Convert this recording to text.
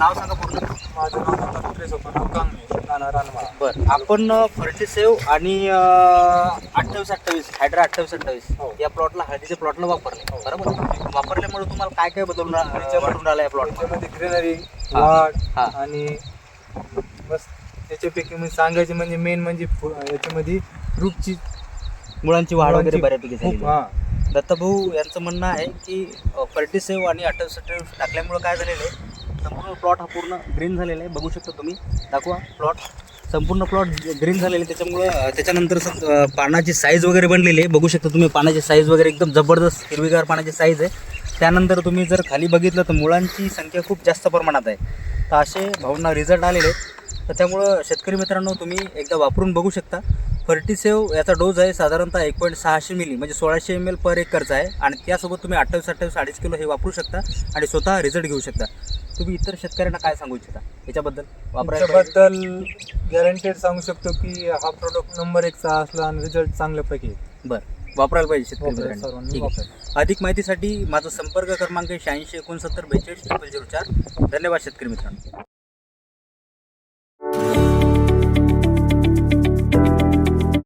नाव सांगा पूर्ण. माझं नाव दत्तात्रय सोपान कांगणे, राहणार रानमाळा. बरं, आपण फर्टिसेव्ह आणि 28-28 हायड्रा 28-28 हो. या प्लॉटला, हळदीच्या प्लॉटला वापरले बरोबर. वापरल्यामुळे तुम्हाला काय काय वाटून राहिला या प्लॉट? त्याच्यामध्ये ग्रीनरी, हा. वाढ हा. आणि बस त्याच्यापैकी म्हणजे सांगायचे म्हणजे मेन म्हणजे याच्यामध्ये फ्रूटची मुळांची वाढ वगैरे मुळांची बऱ्यापैकी झाली. खूप हा दत्ताभाऊ यांचं म्हणणं आहे की फर्टिसेव्ह आणि 28-28 टाकल्यामुळं काय झालेलं आहे, संपूर्ण प्लॉट हा पूर्ण ग्रीन झालेला आहे. बघू शकता तुम्ही, दाखवा प्लॉट, संपूर्ण प्लॉट ग्रीन झालेले आहे. त्याच्यामुळं त्याच्यानंतर पानाची साईज वगैरे बनलेली आहे. बघू शकता तुम्ही पानाची साईज वगैरे एकदम जबरदस्त हिरवीगार पानाची साईज आहे. त्यानंतर तुम्ही जर खाली बघितलं तर मुळांची संख्या खूप जास्त प्रमाणात आहे. तर असे भाऊंना रिझल्ट आलेले आहेत. तर त्यामुळं शेतकरी मित्रांनो तुम्ही एकदा वापरून बघू शकता. फर्टिसेव्ह याचा डोज आहे साधारणतः 1.600 मिली म्हणजे 1600 ml पर एकरचा आहे. आणि त्यासोबत तुम्ही 28-28 2.5 किलो हे वापरू शकता आणि स्वतः रिझल्ट घेऊ शकता. तुम्ही इतर शेतकऱ्यांना काय सांगू इच्छिता याच्याबद्दल? त्याच्याबद्दल गॅरंटेड सांगू शकतो की हा प्रोडक्ट नंबर 1चा असला आणि रिझल्ट चांगल्यापैकी आहे. बरं, वापरायला पाहिजे शेतकरी वापरायला मित्रांनो. सर्वांनी ठीक आहे. वापरायला. अधिक माहितीसाठी माझा संपर्क क्रमांक 86 69 42 004. धन्यवाद शेतकरी मित्रांनो.